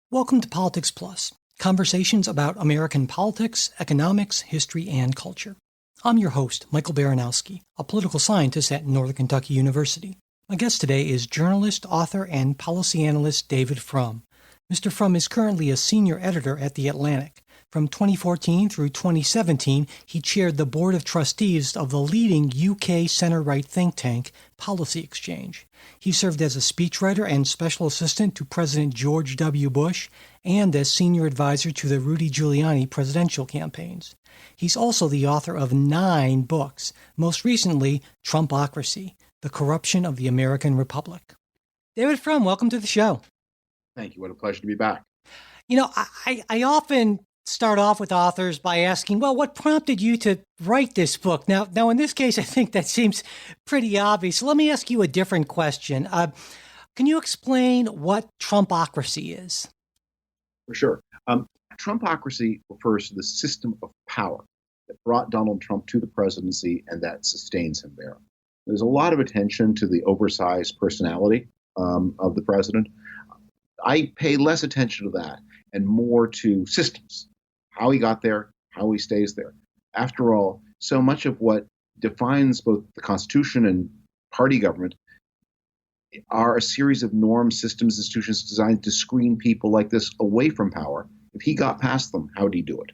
Welcome to Politics Plus, conversations about American politics, economics, history, and culture. I'm your host, Michael Baranowski, a political scientist at Northern Kentucky University. My guest today is journalist, author, and policy analyst David Frum. Mr. Frum is currently a senior editor at The Atlantic. From 2014 through 2017, he chaired the board of trustees of the leading UK center-right think tank, Policy Exchange. He served as a speechwriter and special assistant to President George W. Bush and as senior advisor to the Rudy Giuliani presidential campaigns. He's also the author of 9 books, most recently Trumpocracy, The Corruption of the American Republic. David Frum, welcome to the show. Thank you. What a pleasure to be back. You know, I often start off with authors by asking, well, what prompted you to write this book? Now, in this case, I think that seems pretty obvious. So let me ask you a different question. Can you explain what Trumpocracy is? For sure. Trumpocracy refers to the system of power that brought Donald Trump to the presidency and that sustains him there. There's a lot of attention to the oversized personality of the president. I pay less attention to that and more to systems, how he got there, how he stays there. After all, so much of what defines both the Constitution and party government are a series of norms, systems, institutions designed to screen people like this away from power. If he got past them, how would he do it?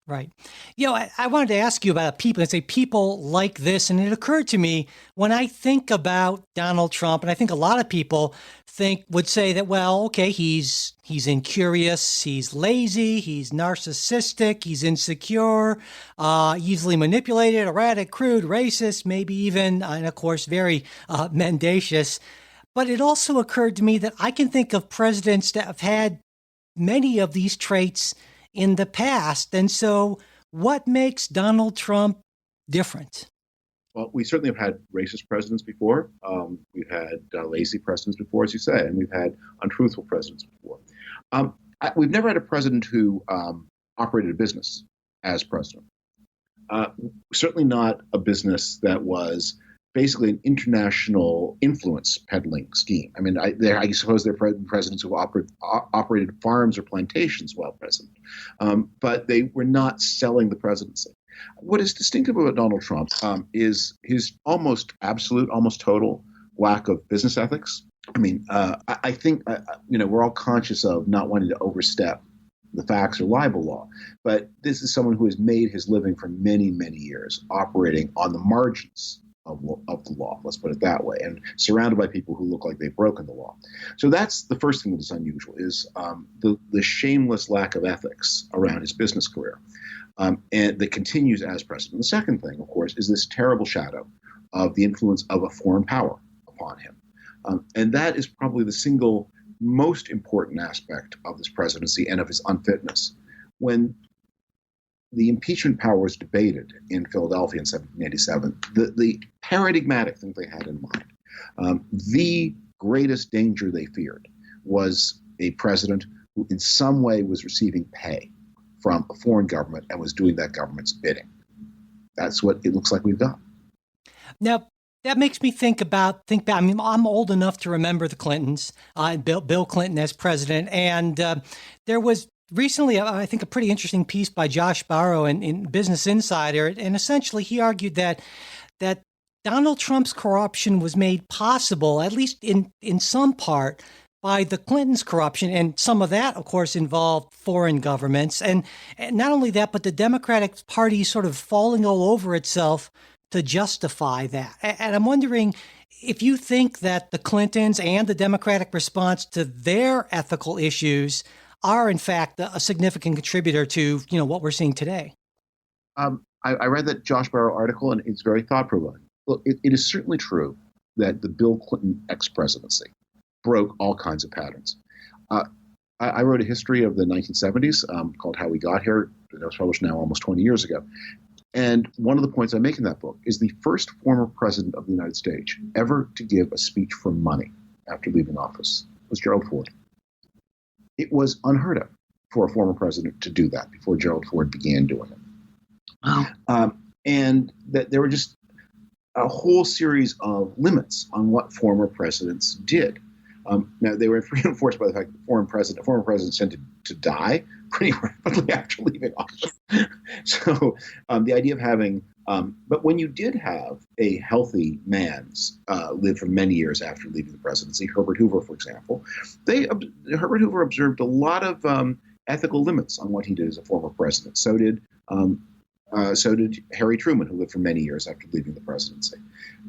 Right. You know, I wanted to ask you about people and say people like this. And it occurred to me when I think about Donald Trump, and I think a lot of people would say that, well, okay, he's incurious, he's lazy, he's narcissistic, he's insecure, easily manipulated, erratic, crude, racist, maybe even, and of course, very mendacious. But it also occurred to me that I can think of presidents that have had many of these traits in the past. And so what makes Donald Trump different? Well, we certainly have had racist presidents before. We've had lazy presidents before, as you say, and we've had untruthful presidents before. We've never had a president who operated a business as president. Certainly not a business that was basically an international influence peddling scheme. I mean, I suppose there are presidents who operated farms or plantations while president, but they were not selling the presidency. What is distinctive about Donald Trump is his almost absolute, almost total lack of business ethics. I mean, I think, we're all conscious of not wanting to overstep the facts or libel law, but this is someone who has made his living for many, many years operating on the margins of the law, let's put it that way, and surrounded by people who look like they've broken the law. So that's the first thing that is unusual, is the shameless lack of ethics around his business career, and that continues as president. The second thing, of course, is this terrible shadow of the influence of a foreign power upon him. And that is probably the single most important aspect of this presidency and of his unfitness. When the impeachment power was debated in Philadelphia in 1787, the paradigmatic thing they had in mind, the greatest danger they feared was a president who in some way was receiving pay from a foreign government and was doing that government's bidding. That's what it looks like we've got. Now, that makes me think back. I mean, I'm old enough to remember the Clintons, Bill Clinton as president, and there was recently, I think, a pretty interesting piece by Josh Barrow in Business Insider, and essentially he argued that Donald Trump's corruption was made possible, at least in some part, by the Clintons' corruption, and some of that, of course, involved foreign governments, and not only that, but the Democratic Party sort of falling all over itself to justify that. And I'm wondering if you think that the Clintons and the Democratic response to their ethical issues are, in fact, a significant contributor to, what we're seeing today. I read that Josh Barrow article, and it's very thought-provoking. Look, it is certainly true that the Bill Clinton ex-presidency broke all kinds of patterns. I wrote a history of the 1970s called How We Got Here. That was published now almost 20 years ago. And one of the points I make in that book is the first former president of the United States ever to give a speech for money after leaving office was Gerald Ford. It was unheard of for a former president to do that before Gerald Ford began doing it. Wow. And that there were just a whole series of limits on what former presidents did. Now, they were reinforced by the fact that former presidents tend to die pretty rapidly after leaving office. So the idea of having, but when you did have a healthy man live for many years after leaving the presidency, Herbert Hoover, for example, Herbert Hoover observed a lot of ethical limits on what he did as a former president. So did Harry Truman, who lived for many years after leaving the presidency.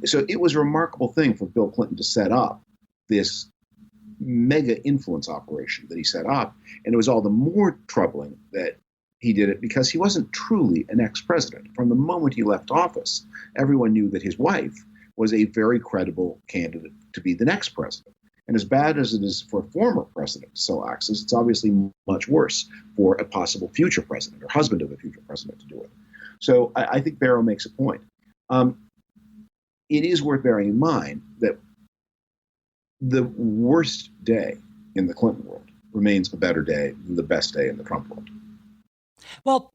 So it was a remarkable thing for Bill Clinton to set up this mega influence operation that he set up. And it was all the more troubling that he did it because he wasn't truly an ex-president. From the moment he left office, everyone knew that his wife was a very credible candidate to be the next president. And as bad as it is for a former president to sell access, it's obviously much worse for a possible future president or husband of a future president to do it. So I think Barrow makes a point. It is worth bearing in mind that the worst day in the Clinton world remains a better day than the best day in the Trump world. Well,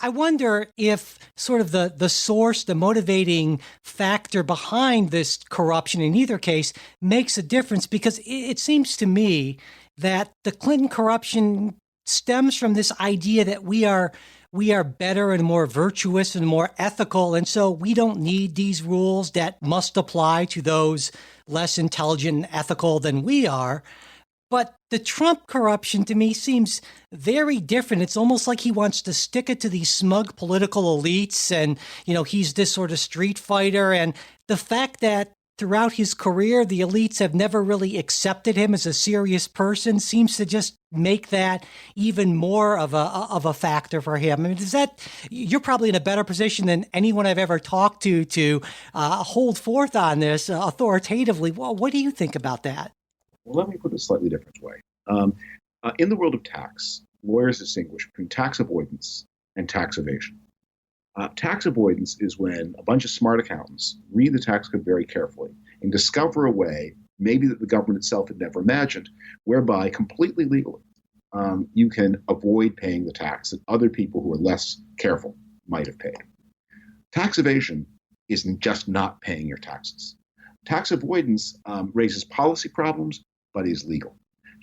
I wonder if sort of the source, the motivating factor behind this corruption in either case makes a difference, because it seems to me that the Clinton corruption stems from this idea that we are better and more virtuous and more ethical, and so we don't need these rules that must apply to those less intelligent and ethical than we are. But the Trump corruption to me seems very different. It's almost like he wants to stick it to these smug political elites, and he's this sort of street fighter. And the fact that throughout his career, the elites have never really accepted him as a serious person seems to just make that even more of a factor for him. I mean, you're probably in a better position than anyone I've ever talked to hold forth on this authoritatively. Well, what do you think about that? Well, let me put it a slightly different way. In the world of tax, lawyers distinguish between tax avoidance and tax evasion. Tax avoidance is when a bunch of smart accountants read the tax code very carefully and discover a way, maybe that the government itself had never imagined, whereby completely legally you can avoid paying the tax that other people who are less careful might have paid. Tax evasion isn't just not paying your taxes. Tax avoidance raises policy problems, but is legal.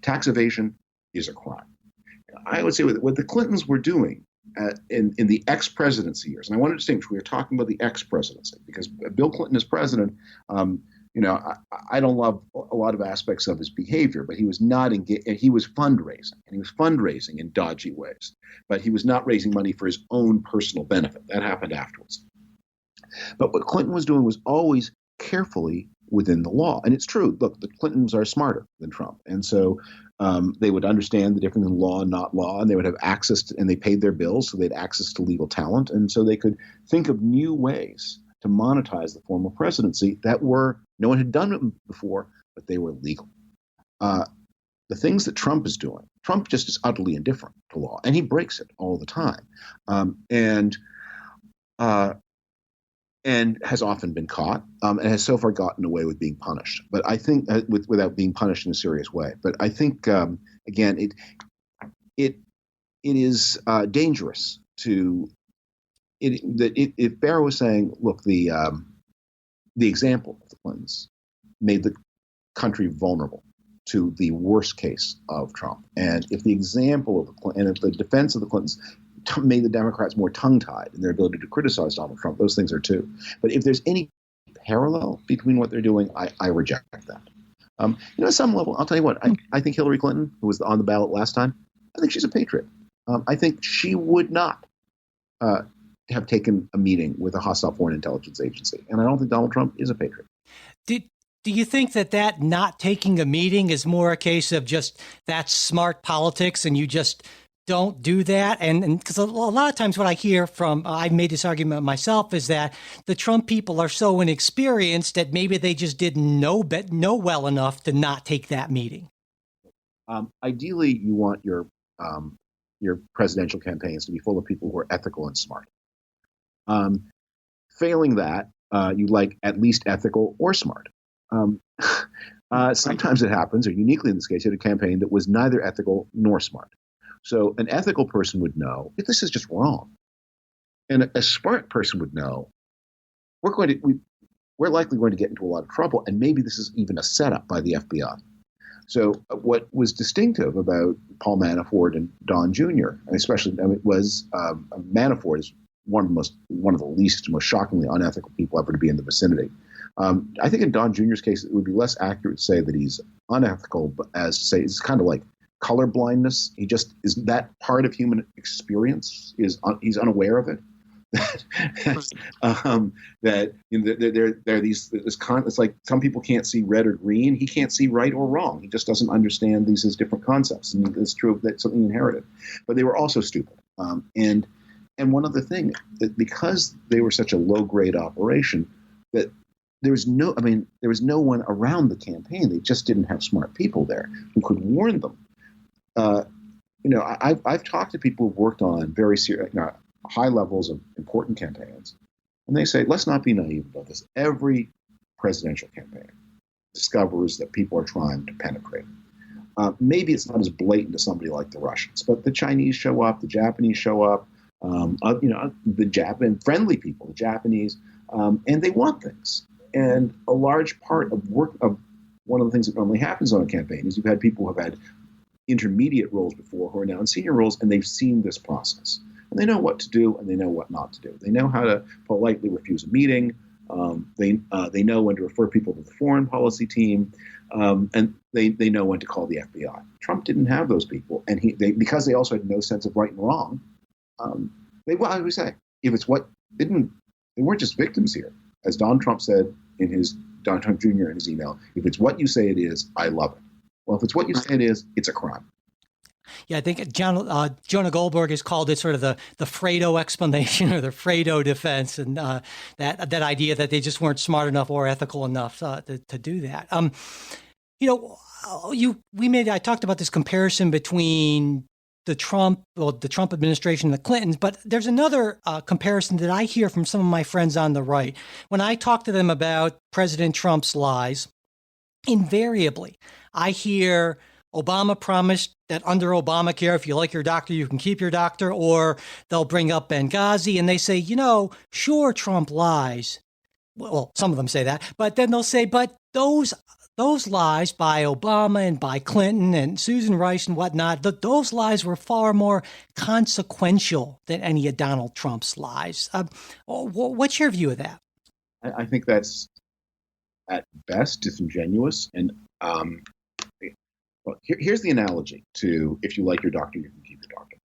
Tax evasion is a crime. I would say what the Clintons were doing in the ex-presidency years, and I want to distinguish, we were talking about the ex-presidency, because Bill Clinton as president, I don't love a lot of aspects of his behavior, but he was not he was fundraising, and he was fundraising in dodgy ways, but he was not raising money for his own personal benefit. That happened afterwards. But what Clinton was doing was always carefully within the law. And it's true. Look, the Clintons are smarter than Trump. And so they would understand the difference in law and not law, and they would have access to, and they paid their bills, so they had access to legal talent. And so they could think of new ways to monetize the former presidency that no one had done it before, but they were legal. The things that Trump is doing, Trump just is utterly indifferent to law, and he breaks it all the time. And has often been caught, and has so far gotten away with being punished. But I think without being punished in a serious way. But I think again, it is dangerous to if Barrow was saying, look, the example of the Clintons made the country vulnerable to the worst case of Trump, and if the example of the Clintons, and if the defense of the Clintons made the Democrats more tongue-tied in their ability to criticize Donald Trump, those things are too. But if there's any parallel between what they're doing, I reject that. At some level, I'll tell you what, I think Hillary Clinton, who was on the ballot last time, I think she's a patriot. I think she would not have taken a meeting with a hostile foreign intelligence agency. And I don't think Donald Trump is a patriot. Do you think that not taking a meeting is more a case of just that's smart politics and you just don't do that? And because a lot of times what I hear from, I've made this argument myself, is that the Trump people are so inexperienced that maybe they just didn't know well enough to not take that meeting. Ideally, you want your presidential campaigns to be full of people who are ethical and smart. Failing that, you like at least ethical or smart. Sometimes it happens, or uniquely in this case, you had a campaign that was neither ethical nor smart. So an ethical person would know if this is just wrong, and a smart person would know we're likely going to get into a lot of trouble, and maybe this is even a setup by the FBI. So what was distinctive about Paul Manafort and Don Jr., and especially was Manafort is one of the least, most shockingly unethical people ever to be in the vicinity. I think in Don Jr.'s case, it would be less accurate to say that he's unethical, but as to say it's kind of like color blindness. He just is that part of human experience he's unaware of it. That there are these it's like some people can't see red or green. He can't see right or wrong. He just doesn't understand these as different concepts, and it's true that something he inherited. But they were also stupid. And one other thing, that because they were such a low grade operation, that there was no one around the campaign. They just didn't have smart people there who could warn them. I've talked to people who've worked on very serious, high levels of important campaigns, and they say, let's not be naive about this. Every presidential campaign discovers that people are trying to penetrate. Maybe it's not as blatant as somebody like the Russians, but the Chinese show up, the Japanese show up, the friendly people, the Japanese, and they want things. And a large part of one of the things that normally happens on a campaign is you've had people who have had intermediate roles before who are now in senior roles, and they've seen this process. And they know what to do, and they know what not to do. They know how to politely refuse a meeting. They know when to refer people to the foreign policy team, and they know when to call the FBI. Trump didn't have those people, and because they also had no sense of right and wrong. They weren't just victims here, as Donald Trump said Donald Trump Jr. in his email. If it's what you say it is, I love it. Well, if it's what you say it is, it's a crime. Yeah, I think Jonah Goldberg has called it sort of the Fredo explanation or the Fredo defense, and that idea that they just weren't smart enough or ethical enough to do that. I talked about this comparison between the Trump administration and the Clintons, but there's another comparison that I hear from some of my friends on the right. When I talk to them about President Trump's lies, invariably I hear Obama promised that under Obamacare, if you like your doctor, you can keep your doctor, or they'll bring up Benghazi and they say, sure, Trump lies. Well, some of them say that, but then they'll say, but those lies by Obama and by Clinton and Susan Rice and whatnot, those lies were far more consequential than any of Donald Trump's lies. What's your view of that? I think that's at best disingenuous. And here's the analogy to if you like your doctor, you can keep your doctor.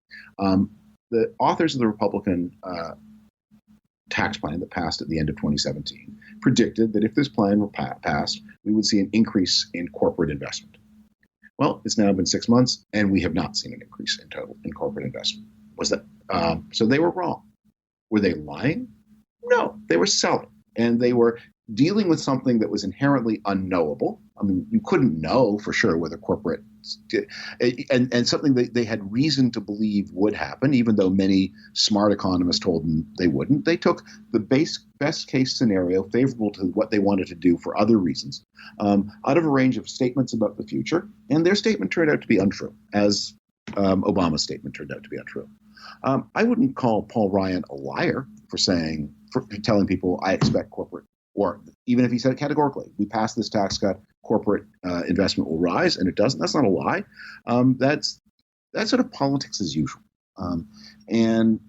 The authors of the Republican tax plan that passed at the end of 2017 predicted that if this plan were passed, we would see an increase in corporate investment. Well, it's now been 6 months, and we have not seen an increase in corporate investment. So they were wrong. Were they lying? No, they were selling, and they were dealing with something that was inherently unknowable. I mean, you couldn't know for sure whether corporate and something that they had reason to believe would happen, even though many smart economists told them they wouldn't. They took the best case scenario favorable to what they wanted to do for other reasons out of a range of statements about the future. And their statement turned out to be untrue, as Obama's statement turned out to be untrue. I wouldn't call Paul Ryan a liar for telling people I expect corporate, or even if he said it categorically, we passed this tax cut, corporate investment will rise, and it doesn't. That's not a lie. That's sort of politics as usual. And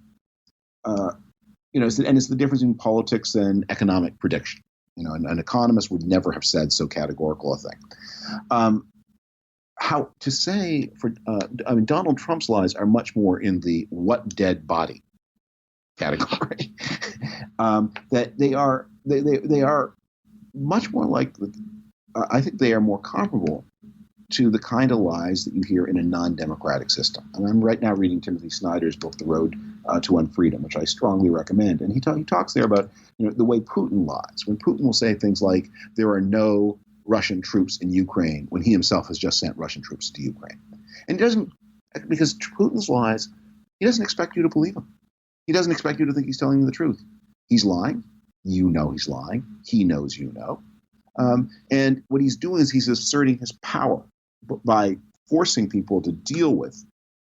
it's the difference between politics and economic prediction. An economist would never have said so categorical a thing. How to say Donald Trump's lies are much more in the what dead body category. That they are much more like I think they are more comparable to the kind of lies that you hear in a non-democratic system. And I'm right now reading Timothy Snyder's book, The Road to Unfreedom, which I strongly recommend. And he talks there about the way Putin lies. When Putin will say things like there are no Russian troops in Ukraine when he himself has just sent Russian troops to Ukraine. And because Putin's lies, he doesn't expect you to believe him. He doesn't expect you to think he's telling you the truth. He's lying. You know he's lying. He knows you know. And what he's doing is he's asserting his power by forcing people to deal with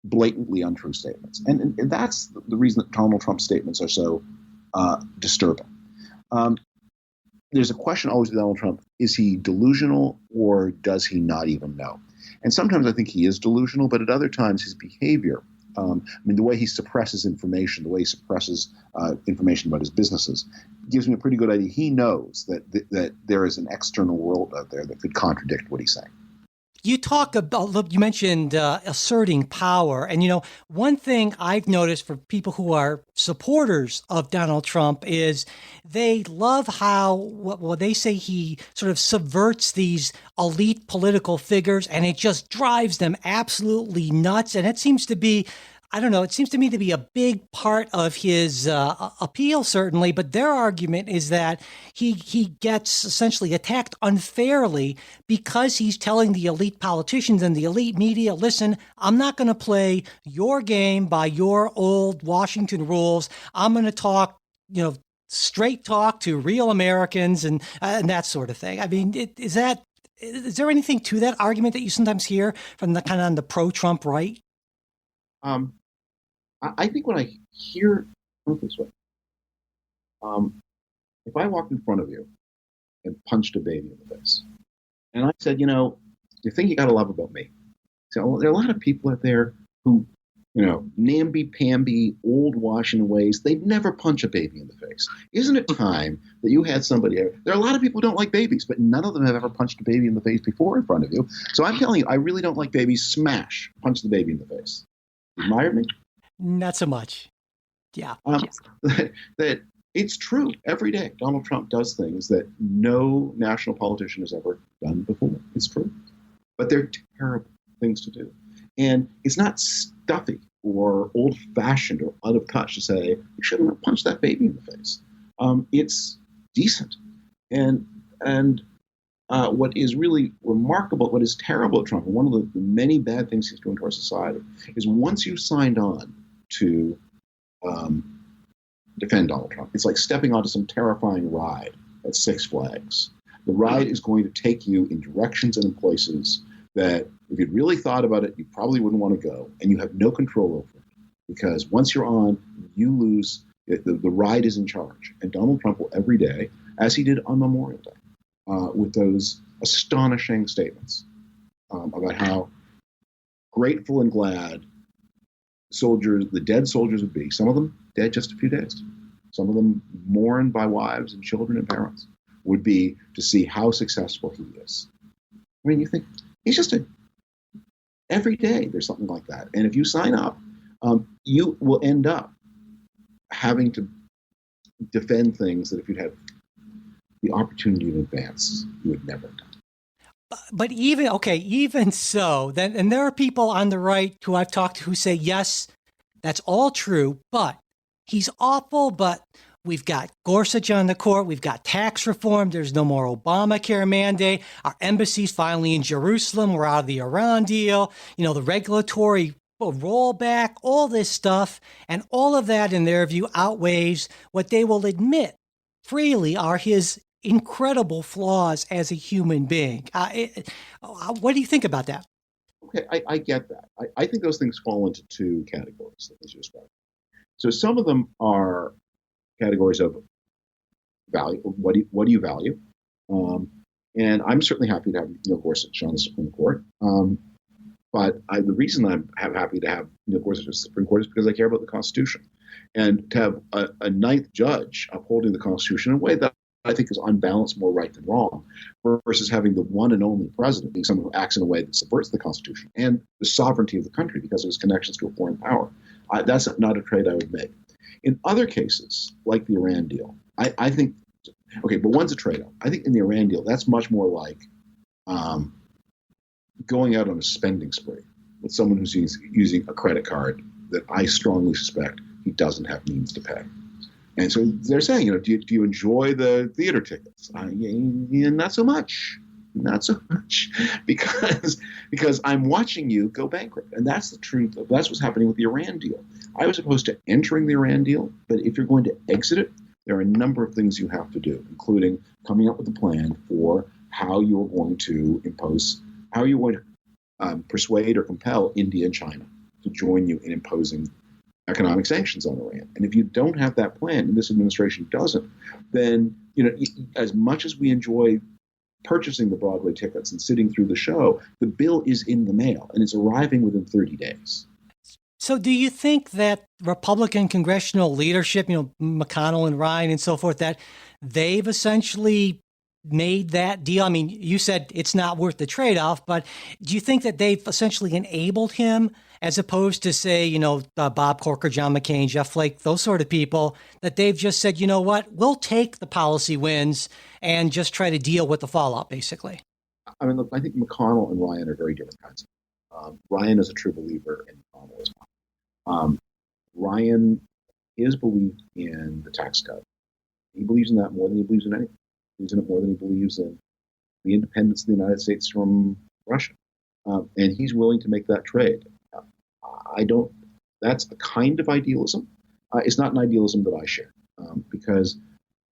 blatantly untrue statements. And that's the reason that Donald Trump's statements are so disturbing. There's a question always with Donald Trump: is he delusional, or does he not even know? And sometimes I think he is delusional, but at other times his behavior, the way he suppresses information, the way he suppresses information about his businesses, gives me a pretty good idea. He knows that there is an external world out there that could contradict what he's saying. You talk about, you mentioned asserting power. And, one thing I've noticed for people who are supporters of Donald Trump is they love how, they say he sort of subverts these elite political figures, and it just drives them absolutely nuts. And it seems to be, I don't know, it seems to me to be a big part of his appeal, certainly. But their argument is that he gets essentially attacked unfairly because he's telling the elite politicians and the elite media, listen, I'm not going to play your game by your old Washington rules. I'm going to talk, straight talk to real Americans and that sort of thing. I mean, is there anything to that argument that you sometimes hear from the kind of on the pro-Trump right? I think when I hear this way, if I walked in front of you and punched a baby in the face, and I said, the thing you got to love about me, so there are a lot of people out there who, namby-pamby, old Washington ways, they'd never punch a baby in the face. Isn't it time that you had somebody? There are a lot of people who don't like babies, but none of them have ever punched a baby in the face before in front of you. So I'm telling you, I really don't like babies. Smash, punch the baby in the face. You admire me? Not so much. Yeah. That it's true. Every day, Donald Trump does things that no national politician has ever done before. It's true. But they're terrible things to do. And it's not stuffy or old-fashioned or out of touch to say, you shouldn't have punched that baby in the face. It's decent. And what is really remarkable, what is terrible at Trump, and one of the many bad things he's doing to our society, is once you've signed on to defend Donald Trump, it's like stepping onto some terrifying ride at Six Flags. The ride is going to take you in directions and in places that if you'd really thought about it, you probably wouldn't want to go, and you have no control over it. Because once you're on, you lose, the ride is in charge. And Donald Trump will every day, as he did on Memorial Day, with those astonishing statements about how grateful and glad the dead soldiers would be. Some of them dead just a few days. Some of them mourned by wives and children and parents would be to see how successful he is. I mean, you think he's just every day there's something like that. And if you sign up, you will end up having to defend things that if you'd had the opportunity to advance, you would never have done. But even so, then, and there are people on the right who I've talked to who say, yes, that's all true, but he's awful, but we've got Gorsuch on the court, we've got tax reform, there's no more Obamacare mandate, our embassy's finally in Jerusalem, we're out of the Iran deal, the regulatory rollback, all this stuff, and all of that, in their view, outweighs what they will admit freely are his incredible flaws as a human being. What do you think about that? Okay, I get that. I think those things fall into two categories, as you described. So some of them are categories of value. What do you value? And I'm certainly happy to have Neil Gorsuch on the Supreme Court. But the reason I'm happy to have Neil Gorsuch on the Supreme Court is because I care about the Constitution. And to have a ninth judge upholding the Constitution in a way that I think is unbalanced, more right than wrong, versus having the one and only president being someone who acts in a way that subverts the Constitution and the sovereignty of the country because of his connections to a foreign power. That's not a trade I would make. In other cases, like the Iran deal, I think, okay, but one's a trade-off. I think in the Iran deal, that's much more like going out on a spending spree with someone who's using a credit card that I strongly suspect he doesn't have means to pay. And so they're saying, do you enjoy the theater tickets? Yeah, not so much. Not so much, because I'm watching you go bankrupt. And that's the truth. That's what's happening with the Iran deal. I was opposed to entering the Iran deal, but if you're going to exit it, there are a number of things you have to do, including coming up with a plan for how you're going to persuade or compel India and China to join you in imposing economic sanctions on Iran. And if you don't have that plan, and this administration doesn't, then, as much as we enjoy purchasing the Broadway tickets and sitting through the show, the bill is in the mail and it's arriving within 30 days. So do you think that Republican congressional leadership, McConnell and Ryan and so forth, that they've essentially made that deal? I mean, you said it's not worth the trade-off, but do you think that they've essentially enabled him as opposed to, say, Bob Corker, John McCain, Jeff Flake, those sort of people, that they've just said, you know what, we'll take the policy wins and just try to deal with the fallout, basically? I mean, look, I think McConnell and Ryan are very different kinds. Ryan is a true believer and McConnell is not. Ryan is believed in the tax cut. He believes in that more than he believes in anything. He believes in it more than he believes in the independence of the United States from Russia. And he's willing to make that trade. That's a kind of idealism. It's not an idealism that I share. Because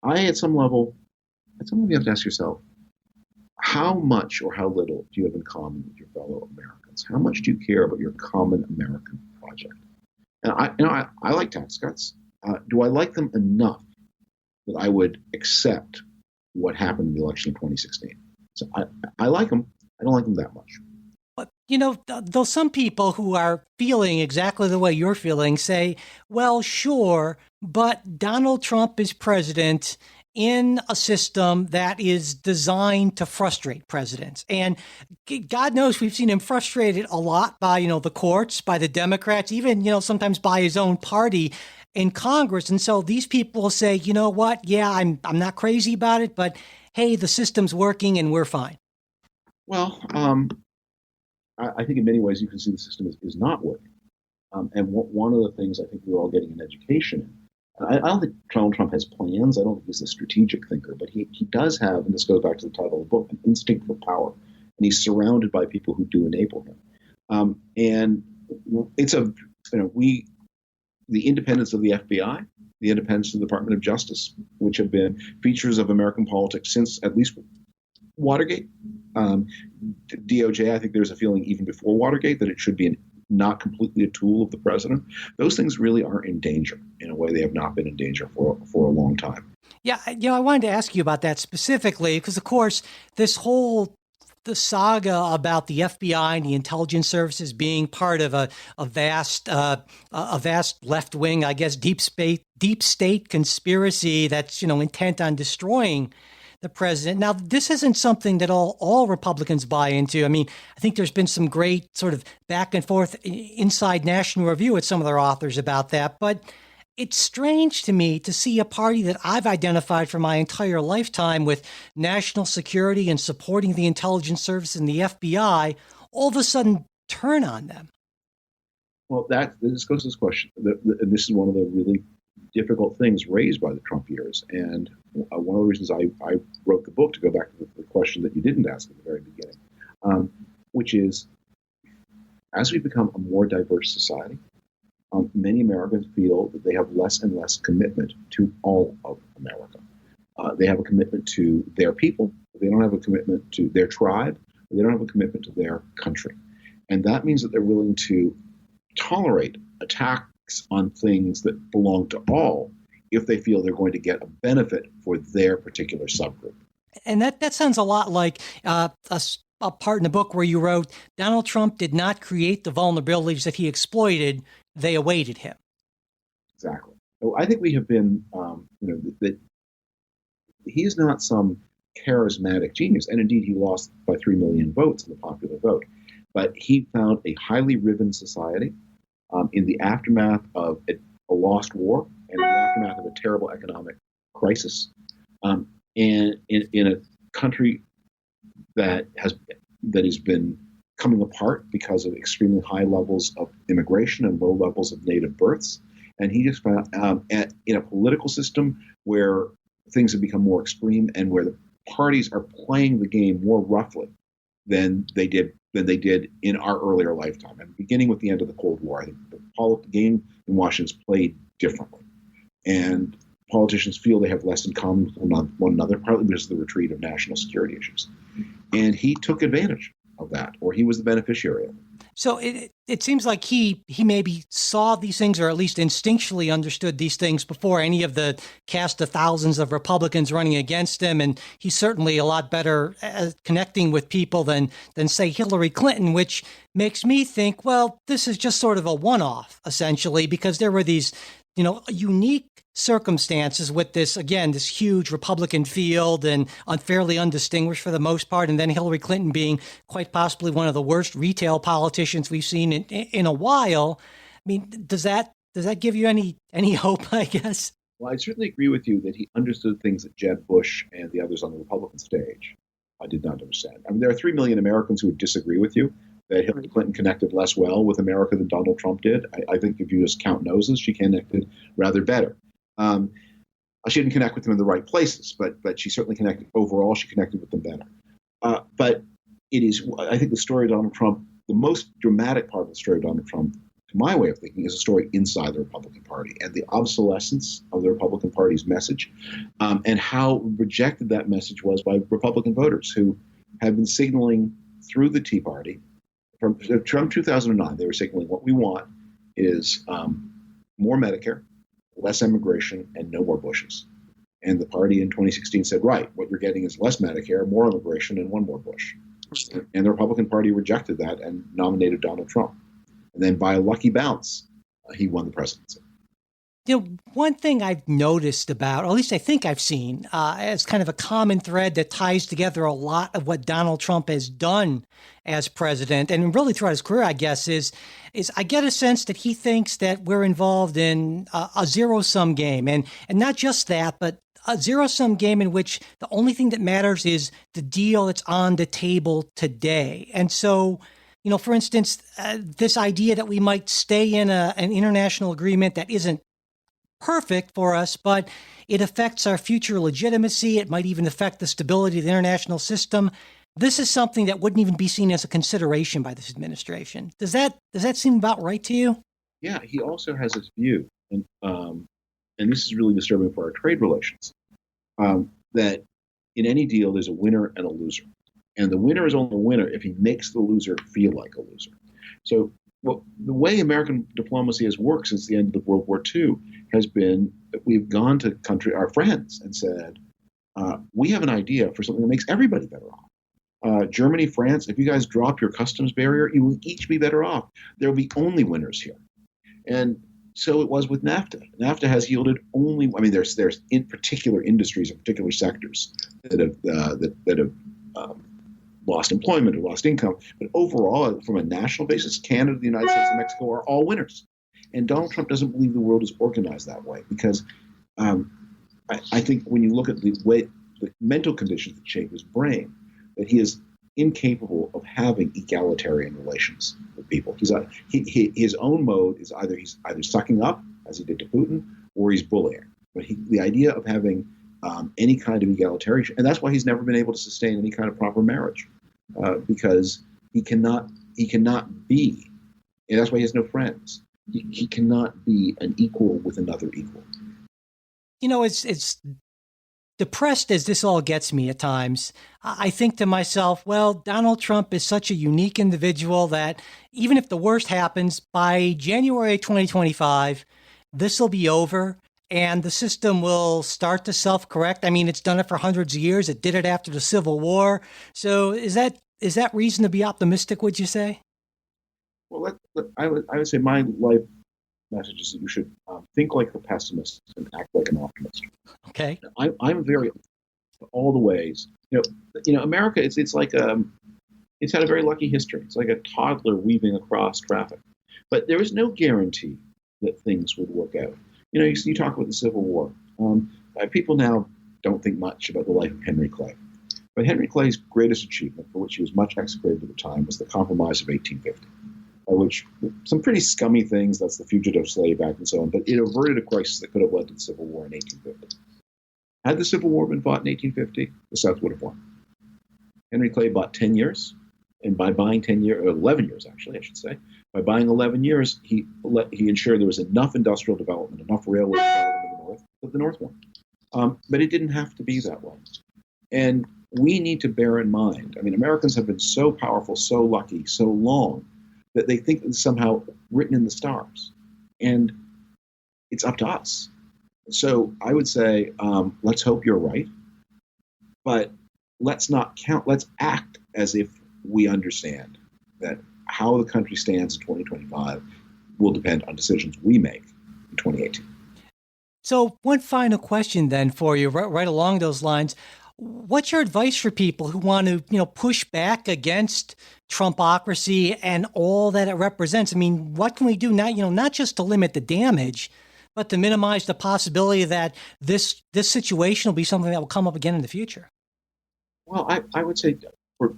at some level, you have to ask yourself, how much or how little do you have in common with your fellow Americans? How much do you care about your common American project? And I like tax cuts. Do I like them enough that I would accept what happened in the election in 2016? So I like them. I don't like them that much. But, though some people who are feeling exactly the way you're feeling say, well, sure, but Donald Trump is president in a system that is designed to frustrate presidents. And God knows we've seen him frustrated a lot by, the courts, by the Democrats, even, sometimes by his own party in Congress. And so these people say, you know what? Yeah, I'm not crazy about it, but hey, the system's working and we're fine. Well, I think in many ways you can see the system is not working. And one of the things I think we're all getting an education in, I don't think Donald Trump has plans. I don't think he's a strategic thinker, but he does have, and this goes back to the title of the book, an instinct for power. And he's surrounded by people who do enable him. And it's the independence of the FBI, the independence of the Department of Justice, which have been features of American politics since at least Watergate. DOJ, I think there's a feeling even before Watergate that it should be not completely a tool of the president. Those things really are in danger in a way they have not been in danger for a long time. Yeah, I wanted to ask you about that specifically because, of course, the saga about the FBI and the intelligence services being part of a vast left wing, I guess, deep state conspiracy that's intent on destroying the president. Now, this isn't something that all Republicans buy into. I mean, I think there's been some great sort of back and forth inside National Review with some of their authors about that. But it's strange to me to see a party that I've identified for my entire lifetime with national security and supporting the intelligence service and the FBI all of a sudden turn on them. Well, this goes to this question. And this is one of the really difficult things raised by the Trump years. And one of the reasons I wrote the book, to go back to the question that you didn't ask at the very beginning, which is, as we become a more diverse society, many Americans feel that they have less and less commitment to all of America. They have a commitment to their people. They don't have a commitment to their tribe. They don't have a commitment to their country. And that means that they're willing to tolerate attacks on things that belong to all if they feel they're going to get a benefit for their particular subgroup. And that sounds a lot like a part in the book where you wrote, Donald Trump did not create the vulnerabilities that he exploited. They awaited him. Exactly. I think we have been, that he's not some charismatic genius. And indeed, he lost by 3 million votes in the popular vote. But he found a highly riven society in the aftermath of a lost war and in the aftermath of a terrible economic crisis, and in a country that has been coming apart because of extremely high levels of immigration and low levels of native births. And he just found in a political system where things have become more extreme and where the parties are playing the game more roughly than they did in our earlier lifetime. And beginning with the end of the Cold War, I think the game in Washington is played differently. And politicians feel they have less in common with one another, partly because of the retreat of national security issues. And he took advantage of that, or he was the beneficiary of it. So it seems like he maybe saw these things, or at least instinctually understood these things before any of the cast of thousands of Republicans running against him. And he's certainly a lot better at connecting with people than say Hillary Clinton, which makes me think, well, this is just sort of a one-off essentially, because there were these, unique circumstances with this, again, this huge Republican field and unfairly undistinguished for the most part. And then Hillary Clinton being quite possibly one of the worst retail politicians we've seen in a while. I mean, does that give you any hope, I guess? Well, I certainly agree with you that he understood things that Jeb Bush and the others on the Republican stage I did not understand. I mean, there are 3 million Americans who would disagree with you that Hillary Clinton connected less well with America than Donald Trump did. I think if you just count noses, she connected rather better. She didn't connect with them in the right places, but she certainly connected overall. She connected with them better. But it is, I think, the story of Donald Trump, the most dramatic part of the story of Donald Trump, to my way of thinking, is a story inside the Republican Party and the obsolescence of the Republican Party's message, and how rejected that message was by Republican voters who have been signaling through the Tea Party. From Trump 2009, they were signaling what we want is more Medicare, less immigration, and no more Bushes. And the party in 2016 said, right, what you're getting is less Medicare, more immigration, and one more Bush. And the Republican Party rejected that and nominated Donald Trump. And then by a lucky bounce, he won the presidency. One thing I've noticed about, or at least I think I've seen, as kind of a common thread that ties together a lot of what Donald Trump has done as president, and really throughout his career, I guess, is I get a sense that he thinks that we're involved in a zero-sum game. And not just that, but a zero-sum game in which the only thing that matters is the deal that's on the table today. And so, for instance, this idea that we might stay in an international agreement that isn't perfect for us, but it affects our future legitimacy. It might even affect the stability of the international system. This is something that wouldn't even be seen as a consideration by this administration. Does that seem about right to you? Yeah, he also has this view, and this is really disturbing for our trade relations, that in any deal there's a winner and a loser. And the winner is only a winner if he makes the loser feel like a loser. So the way American diplomacy has worked since the end of World War II has been that we've gone to our friends and said, we have an idea for something that makes everybody better off. Germany, France, if you guys drop your customs barrier, you will each be better off. There will be only winners here. And so it was with NAFTA. NAFTA has yielded only, there's in particular industries and particular sectors that have lost employment or lost income. But overall, from a national basis, Canada, the United States, and Mexico are all winners. And Donald Trump doesn't believe the world is organized that way because I think when you look at the way the mental conditions that shape his brain, that he is incapable of having egalitarian relations with people. His own mode is he's either sucking up, as he did to Putin, or he's bullying. But the idea of having any kind of egalitarian, and that's why he's never been able to sustain any kind of proper marriage, because he cannot be, and that's why he has no friends. He cannot be an equal with another equal. It's depressed as this all gets me at times. I think to myself, well, Donald Trump is such a unique individual that even if the worst happens, by January 2025, this will be over and the system will start to self-correct. I mean, it's done it for hundreds of years. It did it after the Civil War. So is that reason to be optimistic, would you say? Well, I would say my life message is that you should think like a pessimist and act like an optimist. Okay. I'm very all the ways. America. It's like it's had a very lucky history. It's like a toddler weaving across traffic, but there is no guarantee that things would work out. You talk about the Civil War. People now don't think much about the life of Henry Clay, but Henry Clay's greatest achievement, for which he was much execrated at the time, was the Compromise of 1850. Which some pretty scummy things, that's the Fugitive Slave Act and so on, but it averted a crisis that could have led to the Civil War in 1850. Had the Civil War been fought in 1850, the South would have won. Henry Clay bought 10 years, and by buying 10 years, or 11 years actually, I should say, by buying 11 years, he ensured there was enough industrial development, enough railway development in the North, that the North won. But it didn't have to be that way. And we need to bear in mind, Americans have been so powerful, so lucky, so long, that they think is somehow written in the stars. And it's up to us. So I would say, let's hope you're right, but let's not count. Let's act as if we understand that how the country stands in 2025 will depend on decisions we make in 2018. So one final question then for you, right along those lines. What's your advice for people who want to, push back against Trumpocracy and all that it represents? I mean, what can we do now, not just to limit the damage, but to minimize the possibility that this situation will be something that will come up again in the future? Well, I would say for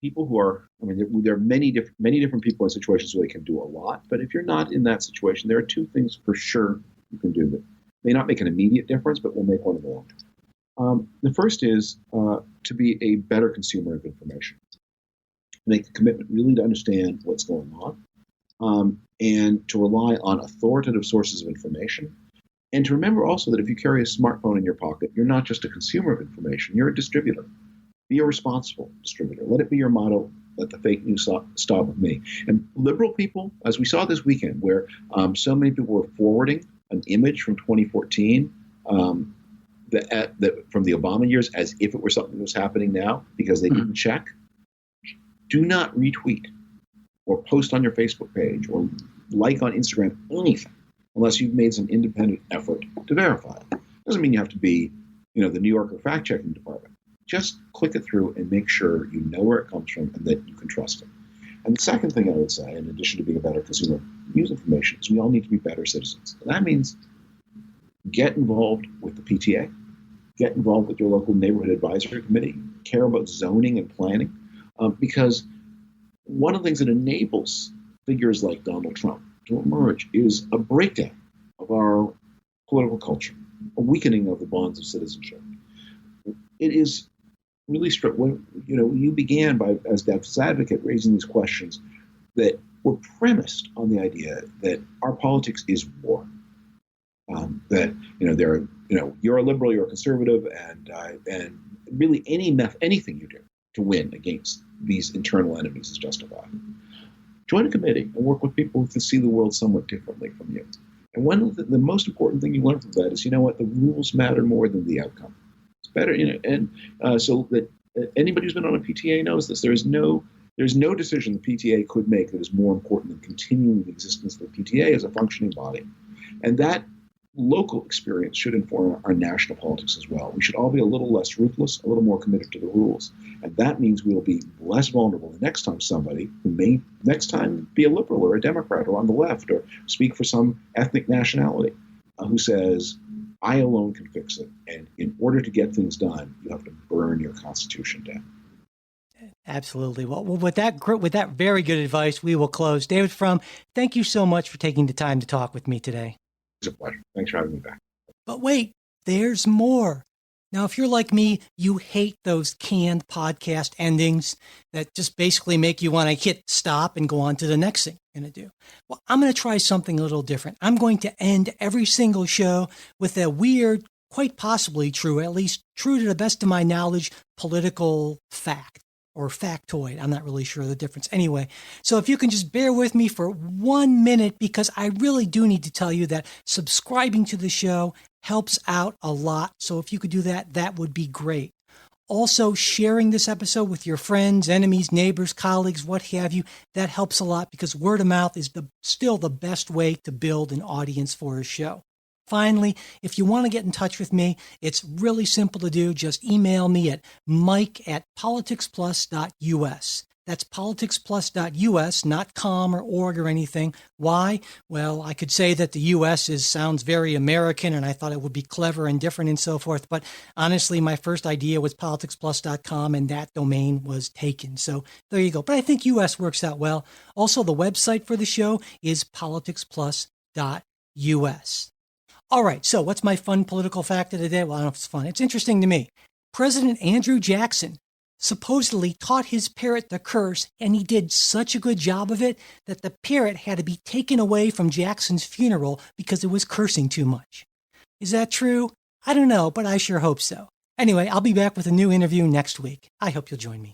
people who are, there are many different people in situations where they can do a lot. But if you're not in that situation, there are two things for sure you can do that may not make an immediate difference, but will make one in the long term. The first is to be a better consumer of information. Make a commitment really to understand what's going on, and to rely on authoritative sources of information. And to remember also that if you carry a smartphone in your pocket, you're not just a consumer of information, you're a distributor. Be a responsible distributor. Let it be your motto, let the fake news stop with me. And liberal people, as we saw this weekend, where so many people were forwarding an image from 2014 from the Obama years as if it were something that was happening now because they didn't check. Do not retweet or post on your Facebook page or like on Instagram anything unless you've made some independent effort to verify it. Doesn't mean you have to be, the New Yorker fact-checking department. Just click it through and make sure you know where it comes from and that you can trust it. And the second thing I would say, in addition to being a better consumer of news information, is we all need to be better citizens. And that means get involved with the PTA, get involved with your local neighborhood advisory committee, care about zoning and planning, because one of the things that enables figures like Donald Trump to emerge is a breakdown of our political culture, a weakening of the bonds of citizenship. It is really when you began by, as Dev's advocate, raising these questions that were premised on the idea that our politics is war. That you're a liberal, you're a conservative, and really anything you do to win against these internal enemies is justified. Join a committee and work with people who see the world somewhat differently from you. And one of the most important thing you learn from that is, the rules matter more than the outcome. It's better, so that anybody who's been on a PTA knows this. There's no decision the PTA could make that is more important than continuing the existence of the PTA as a functioning body. And that local experience should inform our national politics as well. We should all be a little less ruthless, a little more committed to the rules. And that means we will be less vulnerable the next time somebody who may next time be a liberal or a Democrat or on the left or speak for some ethnic nationality who says, I alone can fix it. And in order to get things done, you have to burn your Constitution down. Absolutely. Well, with that very good advice, we will close. David Frum, thank you so much for taking the time to talk with me today. It's a pleasure. Thanks for having me back. But wait, there's more. Now, if you're like me, you hate those canned podcast endings that just basically make you want to hit stop and go on to the next thing you're going to do. Well, I'm going to try something a little different. I'm going to end every single show with a weird, quite possibly true, at least true to the best of my knowledge, political fact. Or factoid. I'm not really sure of the difference. Anyway, so if you can just bear with me for 1 minute, because I really do need to tell you that subscribing to the show helps out a lot. So if you could do that, that would be great. Also, sharing this episode with your friends, enemies, neighbors, colleagues, what have you, that helps a lot because word of mouth is still the best way to build an audience for a show. Finally, if you want to get in touch with me, it's really simple to do. Just email me at mike@politicsplus.us. That's politicsplus.us, not com or org or anything. Why? Well, I could say that the US sounds very American, and I thought it would be clever and different and so forth. But honestly, my first idea was politicsplus.com, and that domain was taken. So there you go. But I think US works out well. Also, the website for the show is politicsplus.us. All right, so what's my fun political fact of the day? Well, I don't know if it's fun. It's interesting to me. President Andrew Jackson supposedly taught his parrot the curse, and he did such a good job of it that the parrot had to be taken away from Jackson's funeral because it was cursing too much. Is that true? I don't know, but I sure hope so. Anyway, I'll be back with a new interview next week. I hope you'll join me.